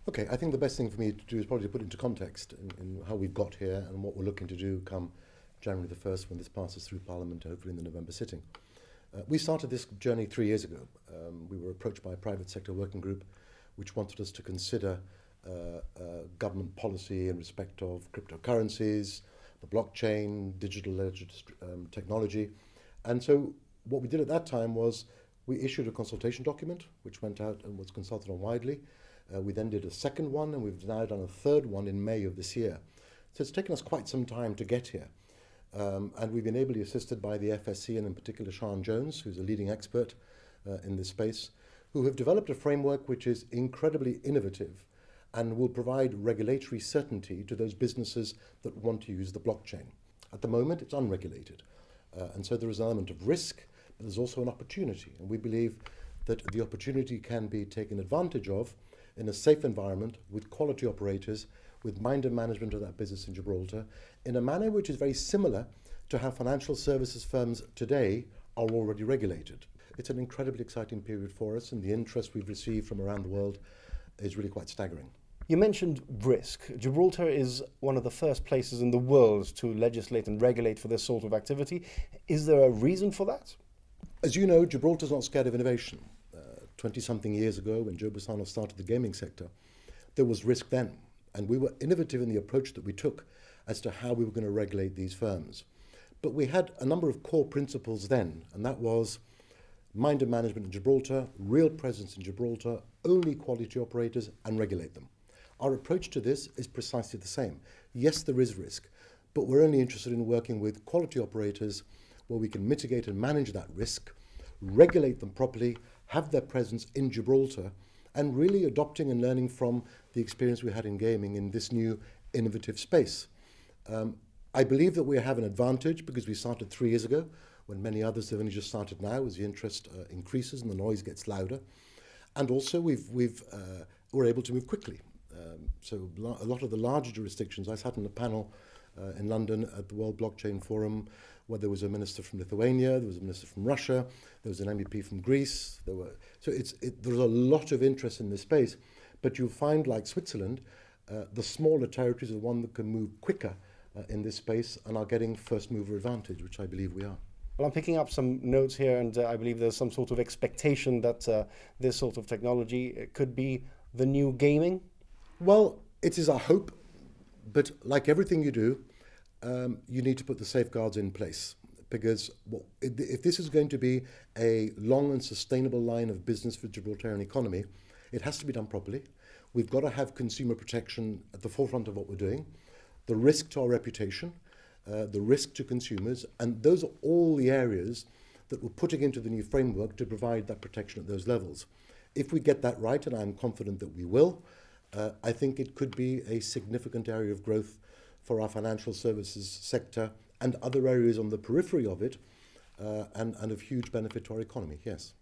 Okay, I think the best thing for me to do is probably to put into context in how we've got here and what we're looking to do come January the 1st when this passes through Parliament, hopefully in the November sitting. We started this journey 3 years ago. We were approached by a private sector working group which wanted us to consider government policy in respect of cryptocurrencies, the blockchain, digital ledger technology. And so what we did at that time was we issued a consultation document which went out and was consulted on widely. We then did a second one, and we've now done a third one in May of this year. So it's taken us quite some time to get here. And we've been ably assisted by the FSC, and in particular Sian Jones, who's a leading expert in this space, who have developed a framework which is incredibly innovative and will provide regulatory certainty to those businesses that want to use the blockchain. At the moment, it's unregulated. And so there is an element of risk, but there's also an opportunity. And we believe that the opportunity can be taken advantage of in a safe environment with quality operators, with minded management of that business in Gibraltar, in a manner which is very similar to how financial services firms today are already regulated. It's an incredibly exciting period for us, and the interest we've received from around the world is really quite staggering. You mentioned risk. Gibraltar is one of the first places in the world to legislate and regulate for this sort of activity. Is there a reason for that? As you know, Gibraltar's not scared of innovation. 20-something years ago, when Joe Bassano started the gaming sector, there was risk then. And we were innovative in the approach that we took as to how we were going to regulate these firms. But we had a number of core principles then, and that was minded management in Gibraltar, real presence in Gibraltar, only quality operators, and regulate them. Our approach to this is precisely the same. Yes, there is risk, but we're only interested in working with quality operators where we can mitigate and manage that risk, regulate them properly, have their presence in Gibraltar, and really adopting and learning from the experience we had in gaming in this new innovative space. I believe that we have an advantage because we started 3 years ago, when many others have only just started now as the interest increases and the noise gets louder. And also we're able to move quickly. So a lot of the larger jurisdictions, I sat on a panel in London at the World Blockchain Forum where there was a minister from Lithuania, there was a minister from Russia, there was an MEP from Greece. There's a lot of interest in this space, but you'll find, like Switzerland, the smaller territories are the one that can move quicker in this space and are getting first mover advantage, which I believe we are. Well, I'm picking up some notes here, and I believe there's some sort of expectation that this sort of technology could be the new gaming. Well, it is our hope, but like everything you do, you need to put the safeguards in place, because if this is going to be a long and sustainable line of business for the Gibraltarian economy, it has to be done properly. We've got to have consumer protection at the forefront of what we're doing, the risk to our reputation, the risk to consumers, and those are all the areas that we're putting into the new framework to provide that protection at those levels. If we get that right, and I'm confident that we will, I think it could be a significant area of growth for our financial services sector and other areas on the periphery of it, and of huge benefit to our economy, yes.